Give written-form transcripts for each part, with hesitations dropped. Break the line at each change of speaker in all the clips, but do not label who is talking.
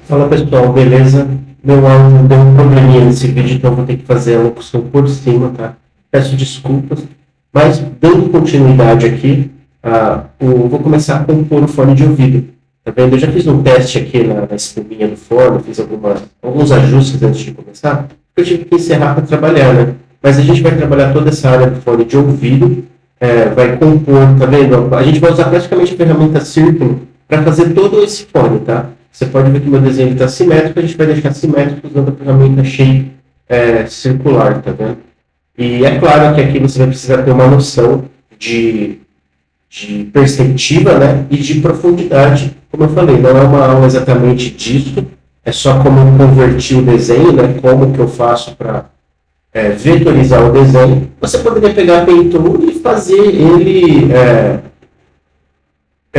Fala pessoal, beleza? Meu áudio deu um probleminha nesse vídeo, então vou ter que fazer a locução por cima, tá? Peço desculpas, mas dando continuidade aqui, vou começar a compor o fone de ouvido. Tá vendo? Eu já fiz um teste aqui na espuminha do fone, fiz alguns ajustes antes de começar, porque eu tive que encerrar para trabalhar, né? Mas a gente vai trabalhar toda essa área do fone de ouvido, vai compor, tá vendo? A gente vai usar praticamente a ferramenta Circle para fazer todo esse fone, tá? Você pode ver que o meu desenho está simétrico, a gente vai deixar simétrico usando a ferramenta Shape circular, tá vendo? E é claro que aqui você vai precisar ter uma noção de perspectiva, né, e de profundidade. Como eu falei, não é uma aula exatamente disso, é só como eu converti o desenho, né, como que eu faço para vetorizar o desenho. Você poderia pegar a Paint Tool e fazer ele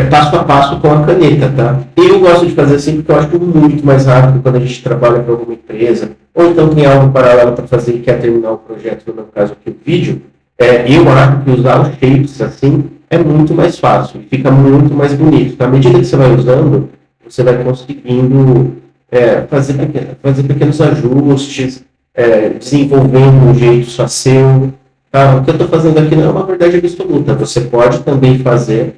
passo a passo com a caneta, tá? Eu gosto de fazer assim porque eu acho muito mais rápido quando a gente trabalha para alguma empresa, ou então tem algo paralelo para fazer e quer terminar o projeto, no meu caso aqui o vídeo. Eu acho que usar os shapes assim é muito mais fácil, fica muito mais bonito. À medida que você vai usando, você vai conseguindo fazer pequenos ajustes, desenvolvendo um jeito só seu. Tá? O que eu estou fazendo aqui não é uma verdade absoluta, você pode também fazer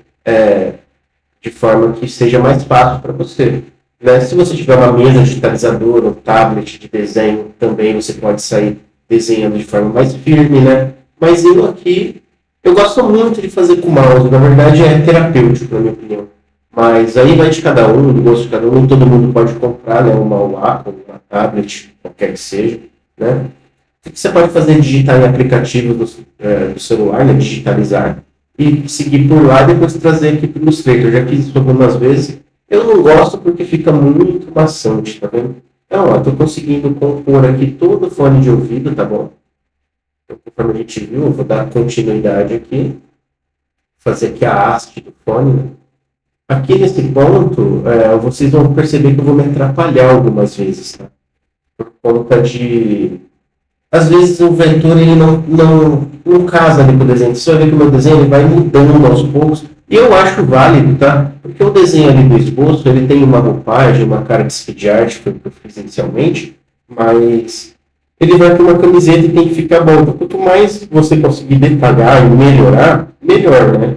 de forma que seja mais fácil para você. Né? Se você tiver uma mesa digitalizadora, um tablet de desenho, também você pode sair desenhando de forma mais firme, né? Mas eu gosto muito de fazer com mouse, na verdade é terapêutico, na minha opinião. Mas aí vai de cada um, do gosto de cada um, todo mundo pode comprar, né? Uma Wacom, uma tablet, qualquer que seja, né? O que você pode fazer é digitar em aplicativo do celular, né? Digitalizar e seguir por lá e depois trazer aqui para o Illustrator. Eu já fiz isso algumas vezes. Eu não gosto porque fica muito maçante, tá vendo? Então, ó, tô conseguindo compor aqui todo o fone de ouvido, tá bom? Então, conforme a gente viu, eu vou dar continuidade aqui. Fazer aqui a haste do fone, né? Aqui nesse ponto, vocês vão perceber que eu vou me atrapalhar algumas vezes, tá? Por conta de às vezes o vetor ele não casa ali com o desenho. Se eu ver que o meu desenho ele vai mudando aos poucos, e eu acho válido, tá? Porque o desenho ali do esboço, ele tem uma roupagem, uma cara de speed art, que eu fiz inicialmente, mas ele vai para uma camiseta e tem que ficar bom. Então, quanto mais você conseguir detalhar e melhorar, melhor, né?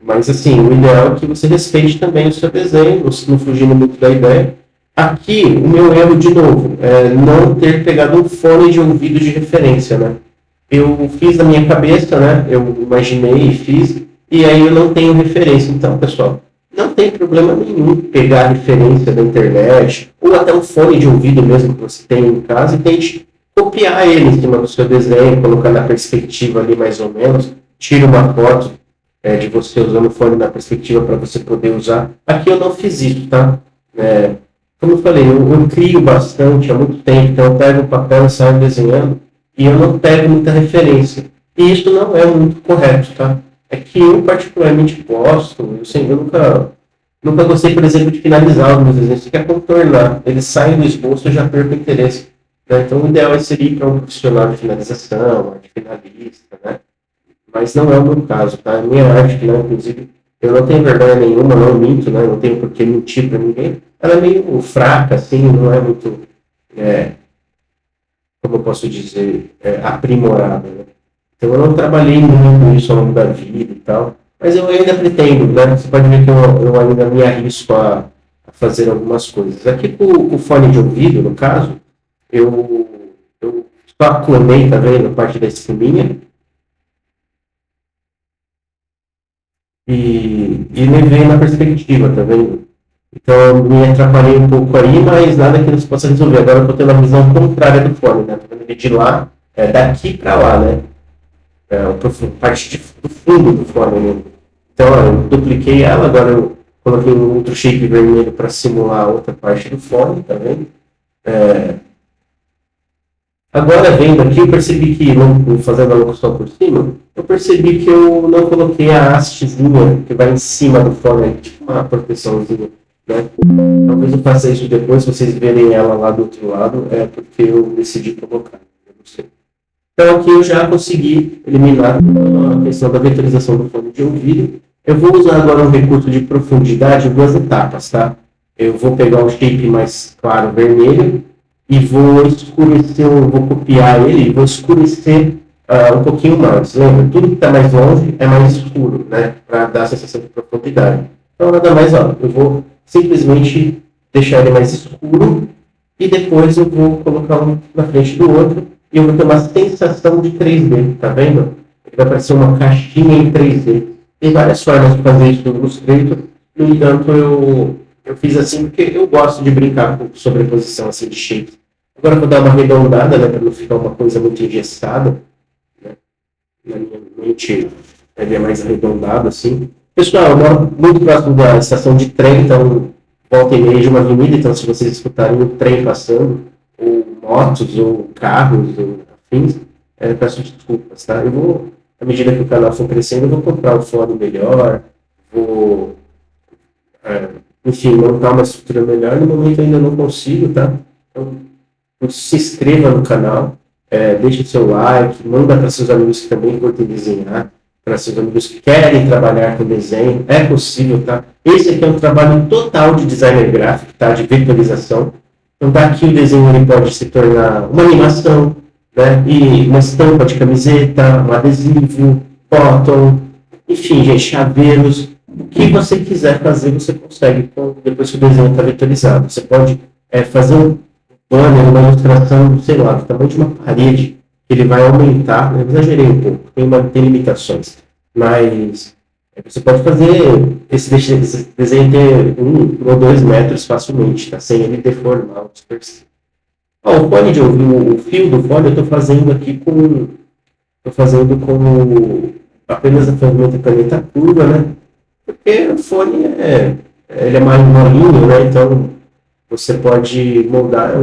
Mas assim, o ideal é que você respeite também o seu desenho, não fugindo muito da ideia. Aqui, o meu erro, de novo, é não ter pegado um fone de ouvido de referência, né? Eu fiz na minha cabeça, né? Eu imaginei e fiz, e aí eu não tenho referência. Então, pessoal, não tem problema nenhum pegar a referência da internet, ou até um fone de ouvido mesmo que você tem em casa, e tente copiar ele em cima do seu desenho, colocar na perspectiva ali mais ou menos, tira uma foto de você usando o fone na perspectiva para você poder usar. Aqui eu não fiz isso, tá? Como eu falei, eu crio bastante há muito tempo, então eu pego o papel e saio desenhando, e eu não pego muita referência. E isso não é muito correto, tá? É que eu particularmente gosto, eu nunca gostei, por exemplo, de finalizar os meus desenhos, você quer contornar, eles saem do esboço, eu já perco o interesse. Né? Então o ideal seria ir para um profissional de finalização, de finalista, né? Mas não é o meu caso, tá? A minha arte, né, inclusive, eu não tenho vergonha nenhuma, não minto, né? Não tenho por que mentir para ninguém. Ela é meio fraca, assim, não é muito, como eu posso dizer, aprimorada, né? Então eu não trabalhei muito isso ao longo da vida e tal, mas eu ainda pretendo, né? Você pode ver que eu ainda me arrisco a fazer algumas coisas. Aqui com o fone de ouvido, no caso, eu só clonei, tá vendo, a parte da espuminha, e levei na perspectiva, tá vendo? Então, eu me atrapalhei um pouco aí, mas nada que não se possa resolver. Agora eu estou tendo a visão contrária do fone, né? Estou vendo ele de lá, daqui para lá, né? Parte do fundo do fone, né? Então, eu dupliquei ela, agora eu coloquei um outro shape vermelho para simular a outra parte do fone, tá vendo? Agora, vendo aqui, eu percebi que, fazendo a locução por cima, eu percebi que eu não coloquei a hastezinha que vai em cima do fone, tipo uma proteçãozinha. Né? Talvez eu faça isso depois, se vocês verem ela lá do outro lado, é porque eu decidi colocar. Eu não sei. Então aqui eu já consegui eliminar a questão da vetorização do fone de ouvido. Eu vou usar agora um recurso de profundidade em duas etapas, tá? eu vou pegar um shape mais claro, vermelho, e vou escurecer, vou copiar ele e vou escurecer um pouquinho mais. Lembra, tudo que está mais longe é mais escuro, né? Para dar a sensação de profundidade. Então, nada mais, eu vou simplesmente deixar ele mais escuro e depois eu vou colocar um na frente do outro e eu vou ter uma sensação de 3D, tá vendo? Vai aparecer uma caixinha em 3D. Tem várias formas de fazer isso no Illustrator, no entanto, eu fiz assim porque eu gosto de brincar com sobreposição assim, de shapes. Agora eu vou dar uma arredondada, né, para não ficar uma coisa muito engessada. Né? Na minha mente, ele é mais arredondado assim. Pessoal, eu moro muito próximo da estação de trem, então volta e meia de uma avenida, então se vocês escutarem o trem passando, ou motos, ou carros, ou afins, peço desculpas, tá? Eu vou, à medida que o canal for crescendo, eu vou comprar um fone melhor, vou, enfim, montar uma estrutura melhor. No momento eu ainda não consigo, tá? Então, se inscreva no canal, deixe seu like, manda para seus amigos que também curtem desenhar, para seus amigos que querem trabalhar com desenho, é possível, tá? Esse aqui é um trabalho total de designer gráfico, tá? De vetorização. Então, daqui o desenho ele pode se tornar uma animação, né? E uma estampa de camiseta, um adesivo, bottom, enfim, gente, chaveiros. O que você quiser fazer, você consegue depois que o desenho está vetorizado. Você pode fazer um banner, uma ilustração, sei lá, do tamanho de uma parede, que ele vai aumentar, né? Eu exagerei um pouco, tem limitações, mas você pode fazer esse desenho ter 1 ou 2 metros facilmente, tá? Sem ele deformar o dispersivo. O fone de ouvido, o fio do fone, eu estou fazendo aqui com apenas a ferramenta caneta curva, né? Porque o fone ele é mais molinho, né? Então você pode moldar,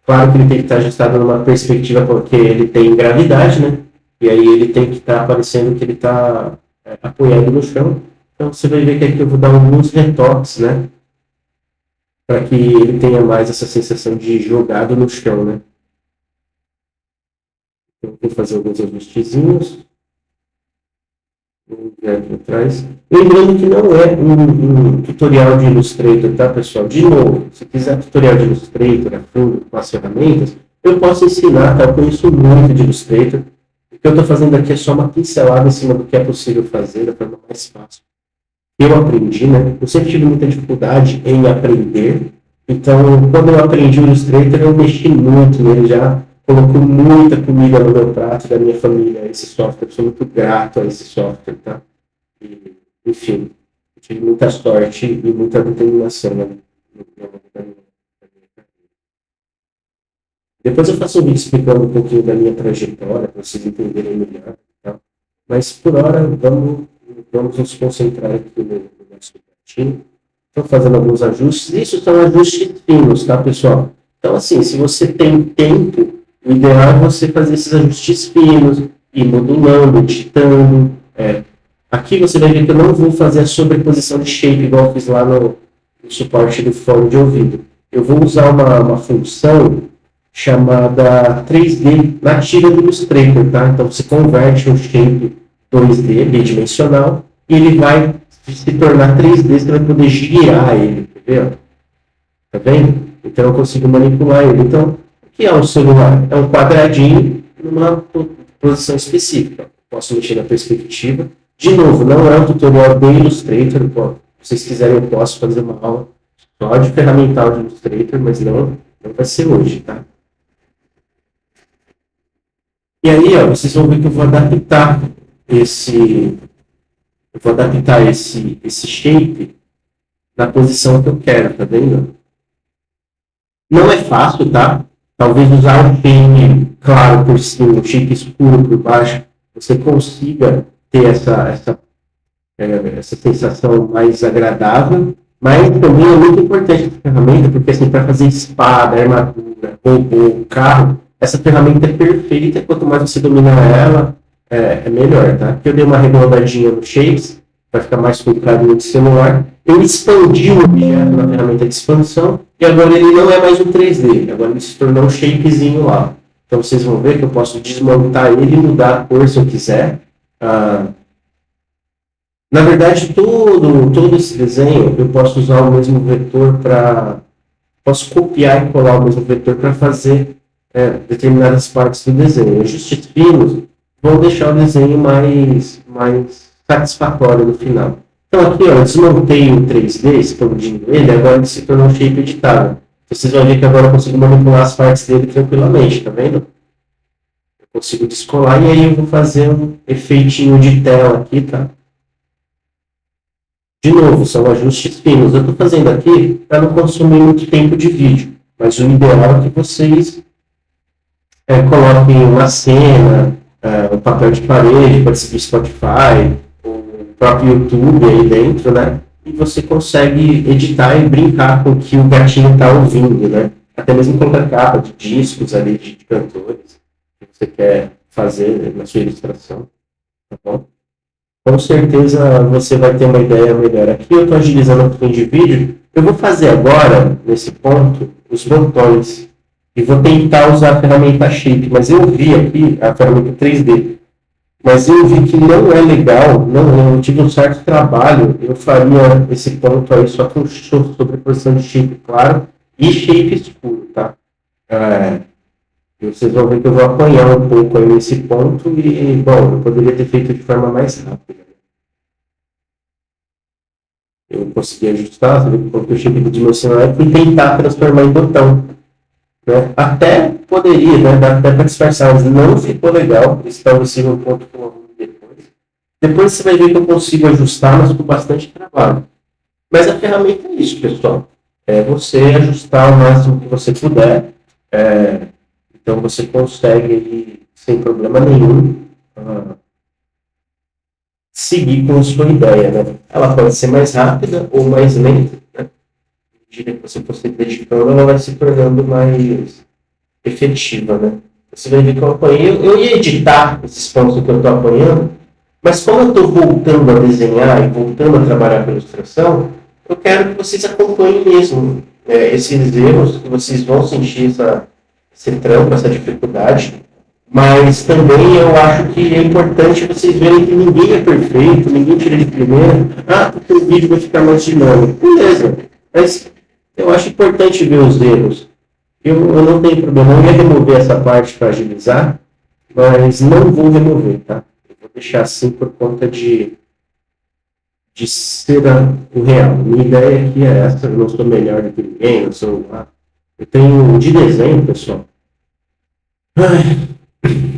claro que ele tem que estar ajustado numa perspectiva porque ele tem gravidade, né? E aí ele tem que estar parecendo que ele está apoiado no chão. Então você vai ver que aqui eu vou dar alguns retoques, né? Para que ele tenha mais essa sensação de jogado no chão, né? Então, vou fazer alguns ajustezinhos. Vou ver aqui atrás. Lembrando que não é um tutorial de Illustrator, tá, pessoal? De novo, se quiser tutorial de Illustrator, a fundo, com as ferramentas, eu posso ensinar, tá? Eu conheço muito de Illustrator. O que eu estou fazendo aqui é só uma pincelada em cima do que é possível fazer, da forma mais fácil. Eu aprendi, né? Eu sempre tive muita dificuldade em aprender. Então, quando eu aprendi o Illustrator, eu mexi muito nele, já colocou muita comida no meu prato da minha família, esse software. Eu sou muito grato a esse software, tá? E, enfim, eu tive muita sorte e muita determinação, né? Depois eu faço um vídeo explicando um pouquinho da minha trajetória, para vocês entenderem melhor. Tá? Mas, por hora, vamos nos concentrar aqui no nosso pratinho. Estou fazendo alguns ajustes. Isso são ajustes finos, tá, pessoal? Então, assim, se você tem tempo, o ideal é você fazer esses ajustes finos, ir modulando, editando. Aqui você vai ver que eu não vou fazer a sobreposição de shape, igual eu fiz lá no suporte do fone de ouvido. Eu vou usar uma função chamada 3D nativa do Illustrator, tá? Então, você converte um shape 2D, bidimensional, e ele vai se tornar 3D, você vai poder girar ele, entendeu? Tá vendo? Então eu consigo manipular ele. Então, o que é um celular? É um quadradinho numa posição específica. Posso mexer na perspectiva. De novo, não é um tutorial do Illustrator. Se vocês quiserem, eu posso fazer uma aula só de ferramental de Illustrator, mas não vai ser hoje, tá? E aí, vocês vão ver que eu vou adaptar esse shape na posição que eu quero, tá vendo? Não é fácil, tá? Talvez usar um shape claro por cima, um shape escuro por baixo, você consiga ter essa sensação mais agradável, mas também é muito importante essa ferramenta, porque assim, para fazer espada, armadura, robô, carro, essa ferramenta é perfeita, quanto mais você dominar ela, é melhor, tá? Aqui eu dei uma arredondadinha no Shapes, para ficar mais com o carinho de celular. Eu expandi o objeto na ferramenta de expansão, e agora ele não é mais um 3D, agora ele se tornou um shapezinho lá. Então vocês vão ver que eu posso desmontar ele e mudar a cor se eu quiser. Na verdade, todo esse desenho eu posso usar o mesmo vetor para. Posso copiar e colar o mesmo vetor para fazer determinadas partes do desenho. Ajustes finos vão deixar o desenho mais satisfatório no final. Então aqui, ó, eu desmontei o 3D, expandindo ele, agora ele se tornou um shape editável. Vocês vão ver que agora eu consigo manipular as partes dele tranquilamente, tá vendo? Eu consigo descolar e aí eu vou fazer um efeitinho de tela aqui, tá? De novo, são ajustes finos. Eu estou fazendo aqui para não consumir muito tempo de vídeo, mas o ideal é que vocês coloquem uma cena, um papel de parede, pode ser Spotify, o próprio YouTube aí dentro, né? E você consegue editar e brincar com o que o gatinho está ouvindo, né? Até mesmo colocar capa de discos ali, de cantores que você quer fazer na sua ilustração, tá bom? Com certeza você vai ter uma ideia melhor. Aqui eu estou agilizando um pouquinho de vídeo. Eu vou fazer agora, nesse ponto, os botões. E vou tentar usar a ferramenta Shape. Mas eu vi aqui a ferramenta 3D. Mas eu vi que não é legal, não, eu tive um certo trabalho. Eu faria esse ponto aí só com sobreposição de shape claro e shape escuro, tá? Vocês vão ver que eu vou apanhar um pouco aí nesse ponto e, bom, eu poderia ter feito de forma mais rápida. Eu consegui ajustar, sabe, porque eu cheguei do dimensional e tentar transformar em botão. Né? Até poderia, né? Dá até para disfarçar, mas não ficou legal. Esse talvez seja um ponto que eu vou depois. Depois você vai ver que eu consigo ajustar, mas com bastante trabalho. Mas a ferramenta é isso, pessoal. É você ajustar o máximo que você puder. Então você consegue, sem problema nenhum, seguir com a sua ideia, né? Ela pode ser mais rápida ou mais lenta, né? À medida que você for se dedicando, ela vai se tornando mais efetiva, né? Você vai ver que eu apanhei. Eu ia editar esses pontos que eu estou apanhando, mas como eu estou voltando a desenhar e voltando a trabalhar com ilustração, eu quero que vocês acompanhem mesmo esses erros, que vocês vão sentir esse trampo, essa dificuldade. Mas também eu acho que é importante vocês verem que ninguém é perfeito, ninguém tira de primeira. Porque o vídeo vai ficar mais dinâmico. Beleza, mas eu acho importante ver os erros. Eu não tenho problema, eu ia remover essa parte para agilizar, mas não vou remover, tá? Eu vou deixar assim por conta de ser o real. Minha ideia aqui é essa, eu não sou melhor do que ninguém, eu tenho de desenho, pessoal.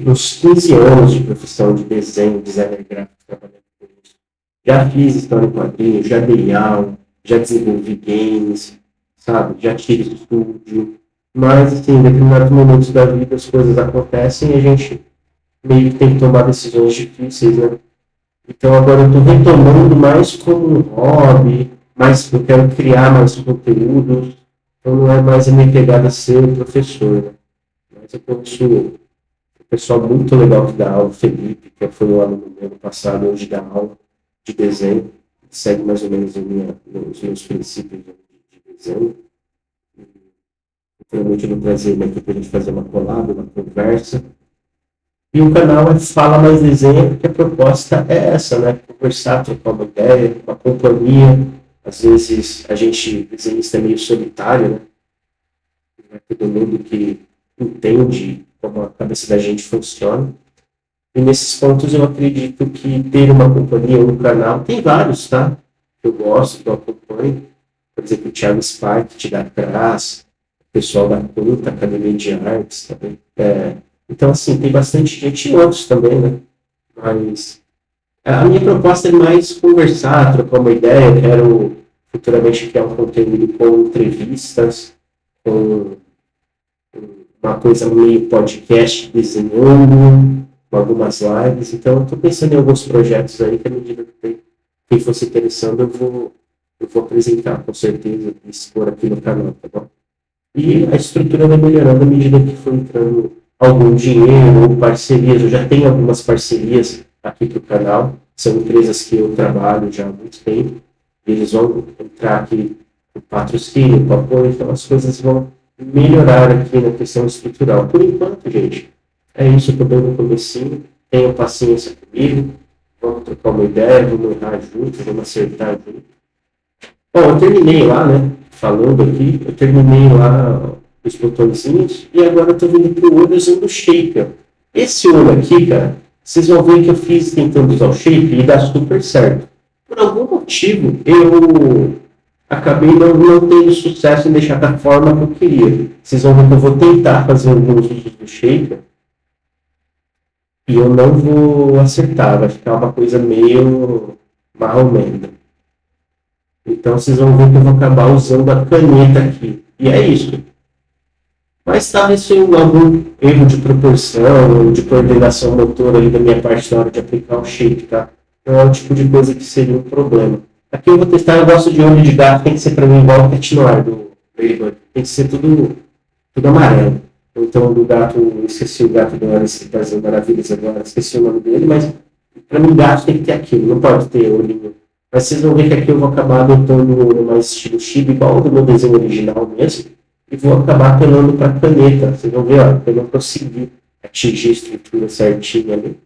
Uns 15 anos de profissão de desenho, designer gráfico, trabalhando com isso. Já fiz história em quadrinhos, já dei aula, já desenvolvi games, sabe? Já tive estúdio. Mas, assim, em determinados momentos da vida as coisas acontecem e a gente meio que tem que tomar decisões difíceis, né? Então agora eu estou retomando mais como um hobby, mais eu quero criar mais conteúdos, então não é mais a minha pegada ser professor, né? Mas eu conheço um pessoal muito legal que dá aula, o Felipe, que foi um aluno meu ano passado, hoje dá aula de desenho, segue mais ou menos os meus princípios de desenho. Realmente eu vou trazer ele aqui para a gente fazer uma collab, uma conversa. E o canal é Fala Mais Desenho, porque a proposta é essa, né? Conversar, trocar uma ideia, uma companhia. Às vezes a gente, desenhista, é meio solitário, né? Não é todo mundo que entende como a cabeça da gente funciona. E nesses pontos eu acredito que ter uma companhia ou um canal, tem vários, tá? Eu gosto, que eu acompanho. Por exemplo, o Thiago Spark, Tiago Cras, o pessoal da Conta, Academia de Artes também. Então, assim, tem bastante gente e outros também, né? Mas a minha proposta é mais conversar, trocar uma ideia. Eu quero futuramente criar um conteúdo com entrevistas, com uma coisa meio podcast desenhando, com algumas lives. Então, eu estou pensando em alguns projetos aí que, à medida que quem fosse interessando, eu vou apresentar, com certeza, e expor aqui no canal, tá bom? E a estrutura vai melhorando à medida que for entrando algum dinheiro ou parcerias. Eu já tenho algumas parcerias aqui para o canal, são empresas que eu trabalho já há muito tempo, e eles vão entrar aqui com patrocínio, com apoio, então as coisas vão melhorar aqui na questão estrutural. Por enquanto, gente, é isso, eu estou bem no comecinho, tenham paciência comigo, vamos trocar uma ideia, vamos errar junto, vamos acertar junto. Bom, eu terminei lá, né? Falando aqui, eu terminei lá os botõezinhos e agora eu tô vindo pro olho usando o shape, ó. Esse olho aqui, cara, vocês vão ver que eu fiz tentando usar o shape e dá super certo. Por algum motivo, eu acabei não tendo sucesso em deixar da forma que eu queria. Vocês vão ver que eu vou tentar fazer alguns usos do shape e eu não vou acertar, vai ficar uma coisa meio marromenta. Então vocês vão ver que eu vou acabar usando a caneta aqui. E é isso. Mas talvez se algum erro de proporção ou de coordenação motora ali da minha parte na hora de aplicar o shape, tá? Não é o tipo de coisa que seria um problema. Aqui eu vou testar, eu gosto de olho de gato, tem que ser para mim igual o Cat Noir do Ladybug. Tem que ser tudo amarelo. Então do gato, eu esqueci o gato do Alice das Maravilhas agora, esqueci o nome dele, mas para mim gato tem que ter aquilo, não pode ter olhinho. Mas vocês vão ver que aqui eu vou acabar adotando um olho mais estilo chibi, igual do meu desenho original mesmo, e vou acabar apelando para a caneta. Vocês vão ver, ó, eu não consegui atingir a estrutura certinha ali.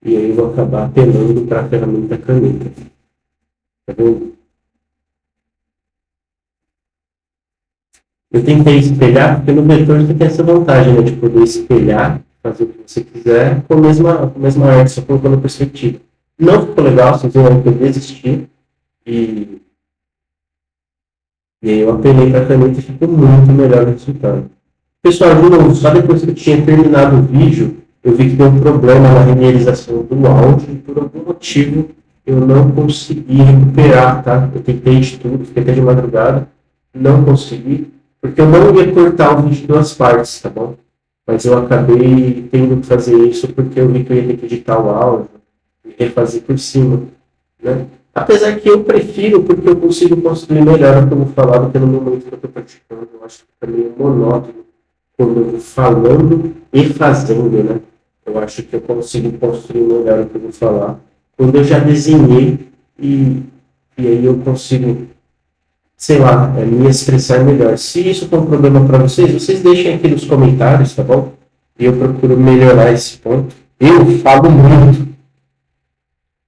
E aí eu vou acabar apelando para a ferramenta caneta. Tá vendo? Eu tentei espelhar, porque no vetor você tem essa vantagem, né, de poder espelhar, fazer o que você quiser com a mesma arte, só colocando perspectiva. Não ficou legal, vocês viram que eu desisti. E aí eu apelei para a caneta e ficou muito melhor o resultado. Pessoal, de novo, só depois que eu tinha terminado o vídeo, eu vi que deu um problema na renderização do áudio e por algum motivo eu não consegui recuperar, tá? Eu tentei de tudo, fiquei até de madrugada, não consegui, porque eu não ia cortar o vídeo em duas partes, tá bom? Mas eu acabei tendo que fazer isso porque eu vi que eu ia ter que editar o áudio e refazer por cima, né? Apesar que eu prefiro, porque eu consigo construir melhor o que eu vou falar do que no momento que eu estou praticando. Eu acho que fica meio monótono quando eu vou falando e fazendo, né? Eu acho que eu consigo construir melhor o que eu vou falar quando eu já desenhei e aí eu consigo, sei lá, me expressar melhor. Se isso for um problema para vocês, vocês deixem aqui nos comentários, tá bom? E eu procuro melhorar esse ponto. Eu falo muito,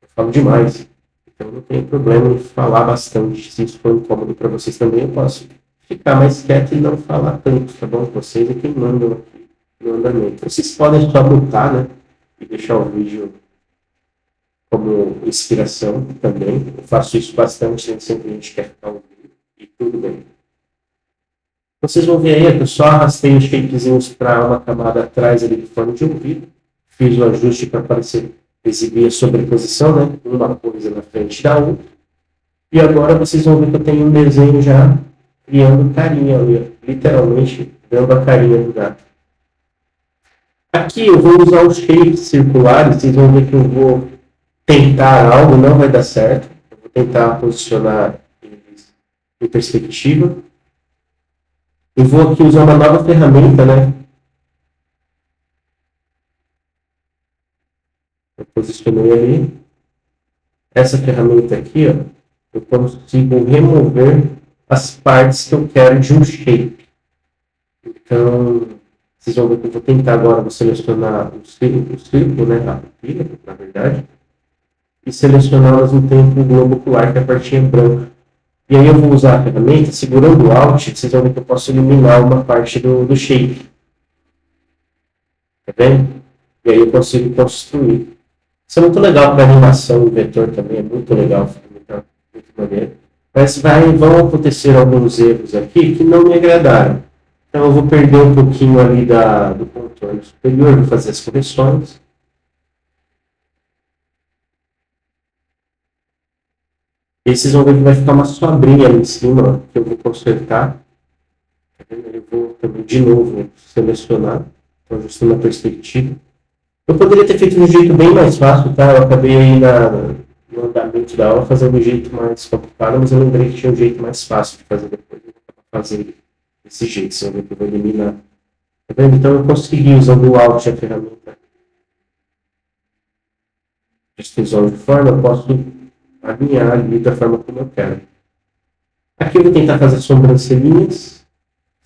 eu falo demais. Então não tem problema em falar bastante. Se isso for incômodo para vocês também, eu posso ficar mais quieto e não falar tanto, tá bom? Vocês é quem mandam aqui no andamento. Vocês podem só mutar, né? E deixar o vídeo como inspiração também. Eu faço isso bastante, nem sempre a gente quer ficar ouvindo. E tudo bem. Vocês vão ver aí que eu só arrastei os shapezinhos para uma camada atrás ali do fone de ouvido. Fiz o ajuste para aparecer, exibir a sobreposição, né? Uma coisa na frente da outra. E agora vocês vão ver que eu tenho um desenho já criando carinha ali, literalmente dando a carinha do gato. Aqui eu vou usar os shapes circulares, vocês vão ver que eu vou tentar algo, não vai dar certo. Eu vou tentar posicionar eles em perspectiva. Eu vou aqui usar uma nova ferramenta, né? Eu posicionei ali. Essa ferramenta aqui, ó, eu consigo remover as partes que eu quero de um shape. Então, vocês vão ver que eu vou tentar agora, vou selecionar o círculo, né, a pupila, na verdade, e selecioná-las no tempo globo ocular, que é a partinha branca. E aí eu vou usar a ferramenta, segurando o Alt, vocês vão ver que eu posso eliminar uma parte do shape. Tá vendo? E aí eu consigo construir. Isso é muito legal para animação e vetor também, é muito legal, fica muito maneiro. Mas vão acontecer alguns erros aqui que não me agradaram. Então eu vou perder um pouquinho ali do contorno superior, vou fazer as correções. E vocês vão ver que vai ficar uma sobrinha ali em cima, ó, que eu vou consertar. Tá vendo? Eu vou também de novo selecionar, então ajustando a perspectiva. Eu poderia ter feito de um jeito bem mais fácil, tá? Eu acabei aí no andamento da aula fazendo um jeito mais complicado, mas eu lembrei que tinha um jeito mais fácil de fazer depois. Eu vou fazer desse jeito, se eu ver que eu vou eliminar. Tá vendo? Então eu consegui, usando o Alt, a ferramenta de extrusão de forma, eu posso alinhar ali da forma como eu quero. Aqui eu vou tentar fazer sobrancelhinhas.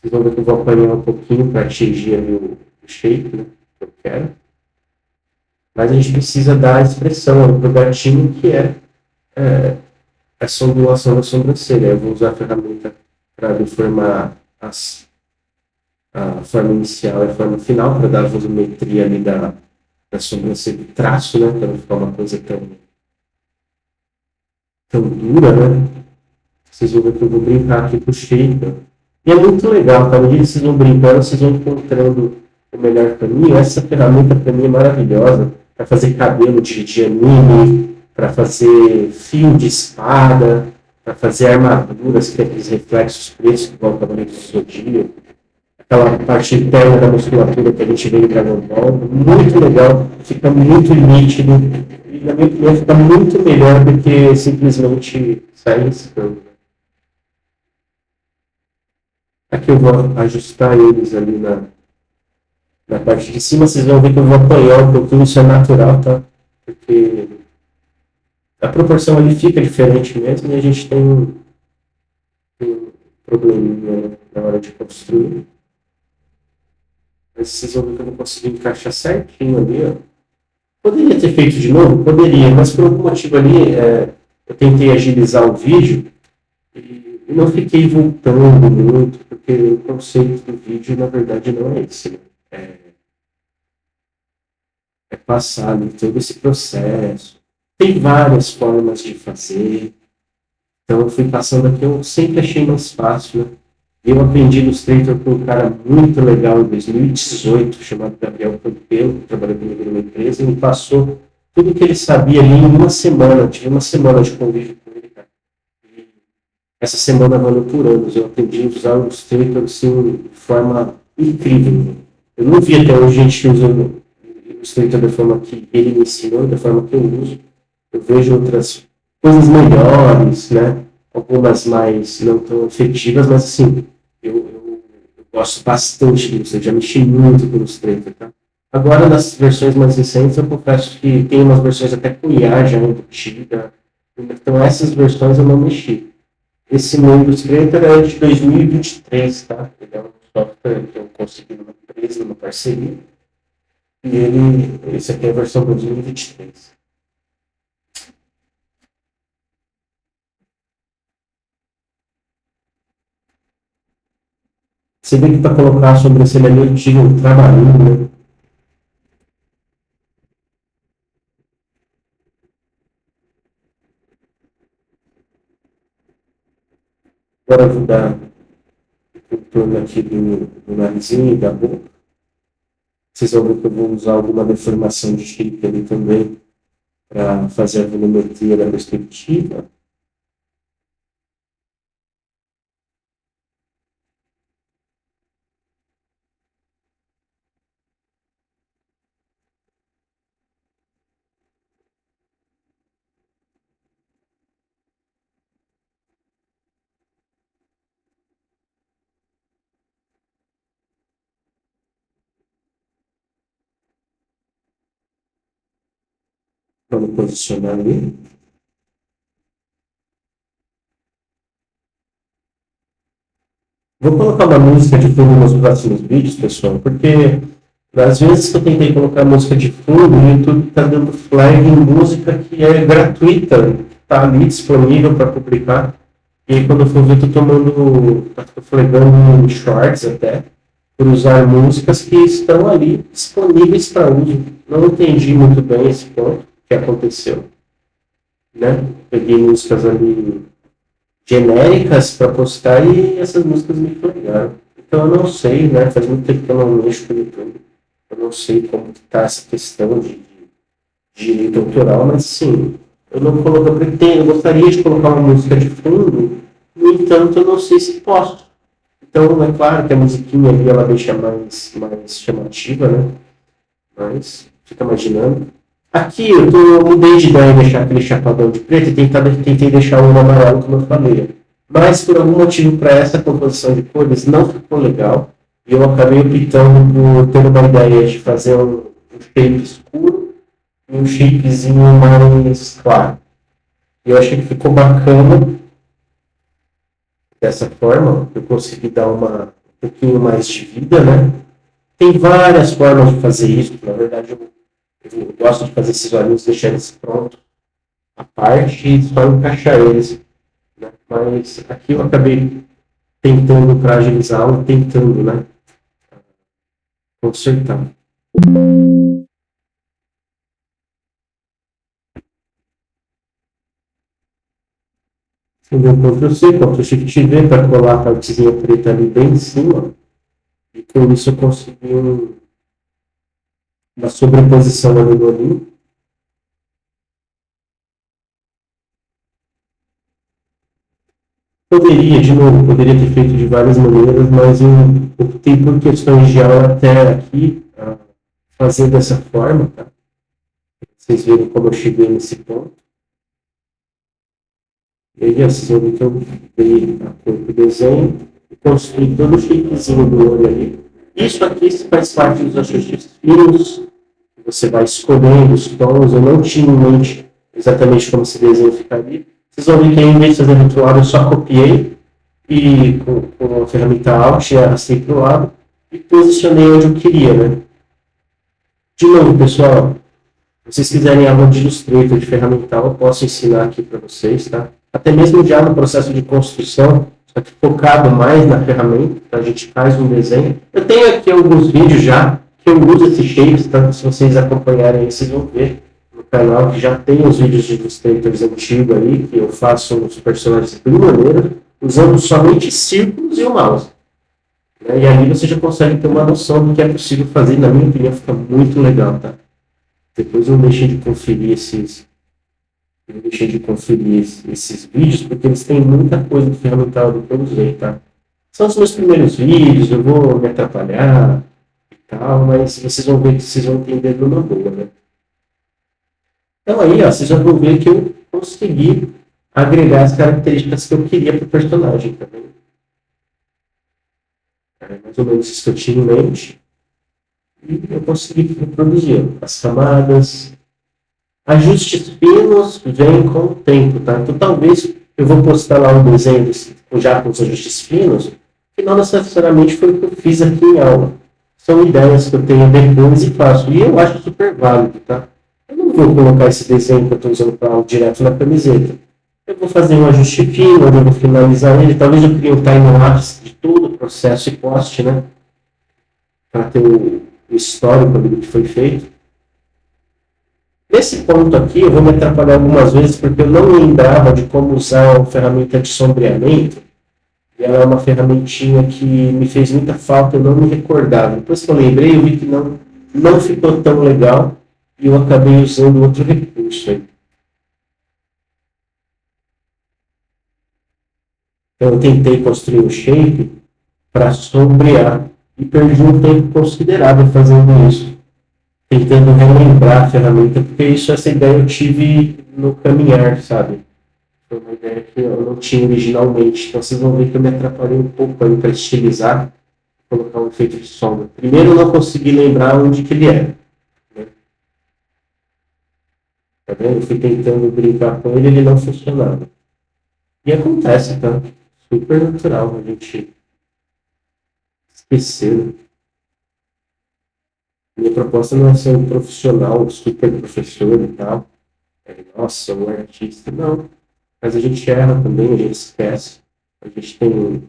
Vocês vão ver que eu vou apanhar um pouquinho para atingir ali o shape, né, que eu quero. Mas a gente precisa dar a expressão para o gatinho, que é essa ondulação da sobrancelha. Eu vou usar a ferramenta para deformar a forma inicial e a forma final, para dar a volumetria ali da sobrancelha, do traço, né, para não ficar uma coisa tão dura, né? Vocês vão ver que eu vou brincar aqui com o shape. E é muito legal, tá? À medida que vocês vão brincando, vocês vão encontrando o melhor caminho. Essa ferramenta para mim é maravilhosa para fazer cabelo de anime, para fazer fio de espada, para fazer armaduras, que tem aqueles reflexos pretos que vão Cavaleiro do Zodíaco, aquela parte interna da musculatura que a gente vê em Dragon Ball. Muito legal, fica muito nítido e, na minha opinião, fica muito melhor do que simplesmente sair riscando. Aqui eu vou ajustar eles ali na parte de cima. Vocês vão ver que eu vou apoiar um pouquinho, isso é natural, tá? Porque a proporção ali fica diferente mesmo e a gente tem um probleminha, né, na hora de construir. Mas vocês vão ver que eu não consegui encaixar certinho ali, ó. Poderia ter feito de novo? Poderia, mas por algum motivo ali eu tentei agilizar o vídeo e não fiquei voltando muito, porque o conceito do vídeo, na verdade, não é esse, né? É passar ali todo esse processo. Tem várias formas de fazer. Então eu fui passando aqui, eu sempre achei mais fácil, né? Eu aprendi Illustrator com um cara muito legal em 2018, chamado Gabriel Campelo, que trabalhou comigo numa empresa, e me passou tudo que ele sabia ali em uma semana. Eu tive uma semana de convívio com ele, cara. E essa semana valeu por anos. Eu aprendi a usar o Illustrator assim, de forma incrível. Eu não vi até hoje gente usando o Illustrator da forma que ele me ensinou, da forma que eu uso. Eu vejo outras coisas melhores, né? Algumas mais não tão efetivas, mas assim, eu gosto bastante disso. Eu já mexi muito com o Illustrator, tá? Agora, nas versões mais recentes, eu confesso que tem umas versões até com IA já embutida. Então, essas versões eu não mexi. Esse meu Illustrator é de 2023, tá? Ele é um software que eu consegui numa empresa, numa parceria. E esse aqui é a versão 2023. Você vê que para colocar a sobrancelha ali, eu tive um trabalhinho, né? Agora eu vou dar o contorno aqui do narizinho e da boca. Vocês vão ver que eu vou usar alguma deformação de shape ali também para fazer a volumetria da perspectiva. Vamos posicionar ali. Vou colocar uma música de fundo nos próximos vídeos, pessoal, porque às vezes que eu tentei colocar música de fundo, o YouTube está dando flag em música que é gratuita, está ali disponível para publicar. E aí, quando eu for ver, estou tomando, estou flaggando em shorts até, por usar músicas que estão ali disponíveis para uso. Não entendi muito bem esse ponto que aconteceu, né? Peguei músicas ali genéricas para postar e essas músicas me flagraram. Então eu não sei, né? Faz muito tempo que eu não mexo com o YouTube. Eu não sei como está essa questão de direito autoral, mas sim, eu não coloco, eu pretendo, eu gostaria de colocar uma música de fundo, no entanto, eu não sei se posso. Então, é claro que a musiquinha ali ela deixa mais chamativa, né? Mas fica imaginando. Aqui eu mudei de ideia em deixar aquele chapadão de preto e tentei deixar um amarelo, como eu falei. Mas por algum motivo, para essa composição de cores, não ficou legal. E eu acabei optando por ter uma ideia de fazer um shape escuro e um shapezinho mais claro. E eu achei que ficou bacana dessa forma. Eu consegui dar uma pouquinho mais de vida, né? Tem várias formas de fazer isso. Na verdade, eu gosto de fazer esses olhinhos, deixar eles prontos à parte e só encaixar eles, né? Mas aqui eu acabei tentando para agilizá-lo, tentando, né? Consertar. Você deu Ctrl+C, Ctrl+Shift+V para colar a partezinha preta ali bem em cima. E com isso eu consegui uma sobreposição ali no olhinho. Poderia, de novo, poderia ter feito de várias maneiras, mas eu optei por questões de aula até aqui, fazer dessa forma, tá? Vocês verem como eu cheguei nesse ponto. E aí, assim, que eu dei a cor do desenho e construí todo o shapezinho do olho ali. Isso aqui faz parte dos ajustes finos, você vai escolhendo os tons. Eu não tinha em mente exatamente como esse desenho ficaria. Vocês vão ver que, em vez de fazer do lado, eu só copiei e com a ferramenta Alt, arrastei para o lado e posicionei onde eu queria, né? De novo, pessoal, se vocês quiserem aula de Illustrator, de ferramental, eu posso ensinar aqui para vocês, tá? Até mesmo já no processo de construção, só que focado mais na ferramenta, tá? A gente faz um desenho. Eu tenho aqui alguns vídeos já, que eu uso esses shapes, tá? Se vocês acompanharem aí, vocês vão ver no canal que já tem os vídeos de Illustrators antigos aí, que eu faço os personagens de maneira, usando somente círculos e o mouse. Né? E aí você já consegue ter uma noção do que é possível fazer, na minha opinião, fica muito legal, tá? Depois eu deixei de conferir esses vídeos, porque eles têm muita coisa de ferramental que eu usei, tá? São os meus primeiros vídeos, eu vou me atrapalhar e tal, mas vocês vão ver que vocês vão entender de uma boa, né? Então aí, ó, vocês já vão ver que eu consegui agregar as características que eu queria para o personagem também. É mais ou menos isso que eu tinha em mente. E eu consegui reproduzir as camadas. Ajustes finos vêm com o tempo, tá? Então talvez eu vou postar lá um desenho já com os ajustes finos, que não necessariamente foi o que eu fiz aqui em aula. São ideias que eu tenho depois e faço. E eu acho super válido, tá? Eu não vou colocar esse desenho que eu estou usando para aula direto na camiseta. Eu vou fazer um ajuste fino, eu vou finalizar ele. Talvez eu crie um time-lapse de todo o processo e poste, né? Para ter o histórico do que foi feito. Nesse ponto aqui, eu vou me atrapalhar algumas vezes, porque eu não lembrava de como usar a ferramenta de sombreamento. E ela é uma ferramentinha que me fez muita falta, eu não me recordava. Depois que eu lembrei, eu vi que não ficou tão legal e eu acabei usando outro recurso aí. Então, eu tentei construir um shape para sombrear e perdi um tempo considerável fazendo isso, tentando relembrar a ferramenta, porque essa ideia eu tive no caminhar, sabe? Foi uma ideia que eu não tinha originalmente, então vocês vão ver que eu me atrapalhei um pouco aí para estilizar, colocar um efeito de sombra. Primeiro eu não consegui lembrar onde que ele é. Né? Tá vendo? Eu fui tentando brincar com ele, ele não funcionava. E acontece, tá? Super natural a gente esquecer. Minha proposta não é ser um profissional, super professor e tal. Nossa, um artista. Não. Mas a gente erra também, a gente esquece. A gente tem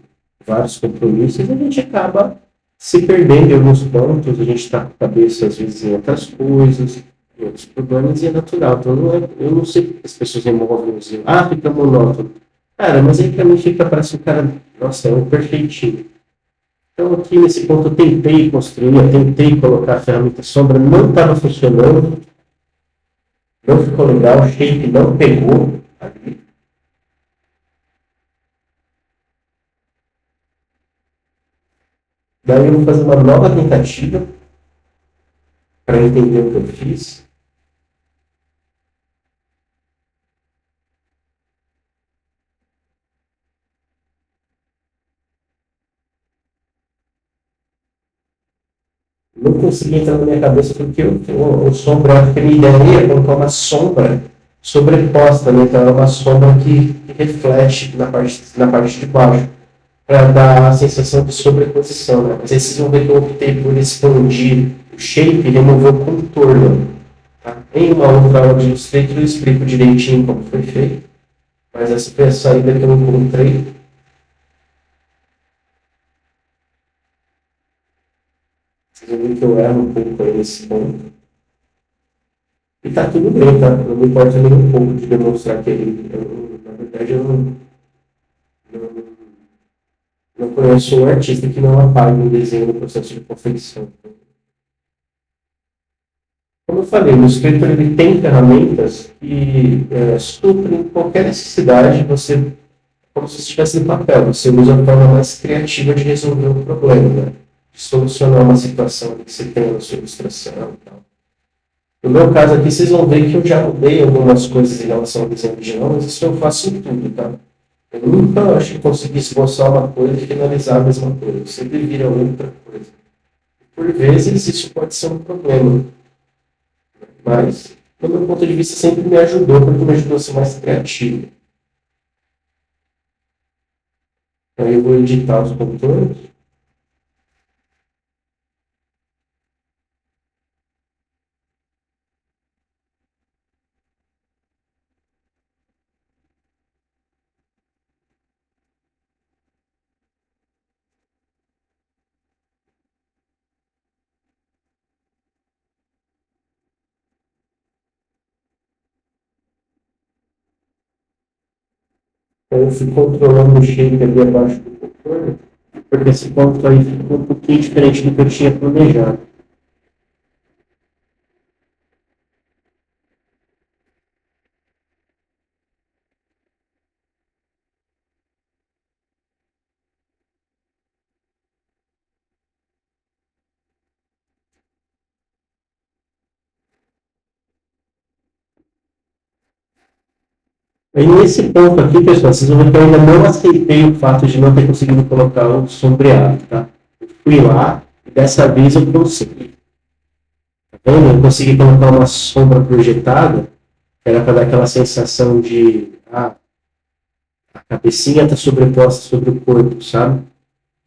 vários compromissos e a gente acaba se perdendo em alguns pontos. A gente está com a cabeça, às vezes, em outras coisas, em outros problemas, e é natural. Então, eu não sei porque as pessoas removem os erros. Ah, fica monótono. Cara, mas aí pra mim parece um cara, nossa, é um perfeitinho. Então aqui nesse ponto eu tentei construir, eu tentei colocar a ferramenta sombra, não estava funcionando, não ficou legal, o shape não pegou ali. Daí eu vou fazer uma nova tentativa para entender o que eu fiz. Não consegui entrar na minha cabeça porque o sombra, a minha ideia é colocar uma sombra sobreposta, né? Então é uma sombra que reflete na parte de baixo. para dar a sensação de sobreposição, né? Mas aí vocês vão ver que eu optei por expandir o shape e remover o contorno. Tá? Em uma outra aula de Illustrator eu explico direitinho como foi feito, mas essa foi a saída que eu encontrei. Vocês vão ver que eu erro um pouco aí nesse ponto. E tá tudo bem, tá? Não me importa nem um pouco de demonstrar que ele... na verdade, eu não conheço um artista que não apague um desenho no processo de confecção. Como eu falei, o Illustrator ele tem ferramentas que suprem qualquer necessidade, você, como se estivesse no papel, você usa a forma mais criativa de resolver um problema, né? De solucionar uma situação que você tem na sua ilustração e tal. No meu caso aqui, vocês vão ver que eu já mudei algumas coisas em relação ao desenho original, mas isso eu faço em tudo, tá? Eu nunca acho que consegui esboçar uma coisa e finalizar a mesma coisa. Eu sempre vira outra coisa. Por vezes, isso pode ser um problema. Mas, do meu ponto de vista, sempre me ajudou, porque me ajudou a ser mais criativo. Aí eu vou editar os contornos. Aí eu fui controlando o shape ali abaixo do contorno, porque esse ponto aí ficou um pouquinho diferente do que eu tinha planejado. Aí nesse ponto aqui, pessoal, vocês vão ver que eu ainda não aceitei o fato de não ter conseguido colocar o sombreado, tá? Eu fui lá e dessa vez eu consegui. Tá vendo? Eu consegui colocar uma sombra projetada, que era para dar aquela sensação de a cabecinha está sobreposta sobre o corpo, sabe?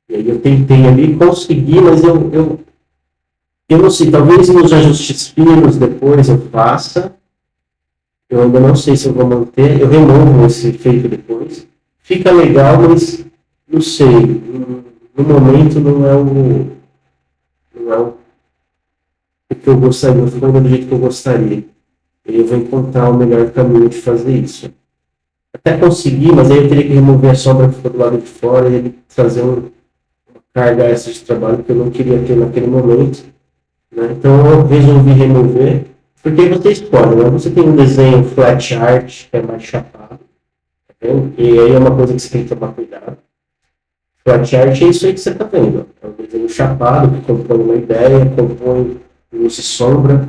E aí eu tentei ali, consegui, mas eu não sei, talvez nos ajustes finos depois eu faça. Eu ainda não sei se eu vou manter. Eu removo esse efeito depois. Fica legal, mas não sei. No momento não é o que eu gostaria. Não ficou do jeito que eu gostaria. E eu vou encontrar o melhor caminho de fazer isso. Até conseguir, mas aí eu teria que remover a sombra que ficou do lado de fora e ele trazer uma carga extra de trabalho que eu não queria ter naquele momento. Né? Então eu resolvi remover. Porque aí você escolhe, né? Você tem um desenho flat art, que é mais chapado, tá vendo? E aí é uma coisa que você tem que tomar cuidado. Flat art é isso aí que você está vendo. É um desenho chapado, que compõe uma ideia, compõe luz e sombra,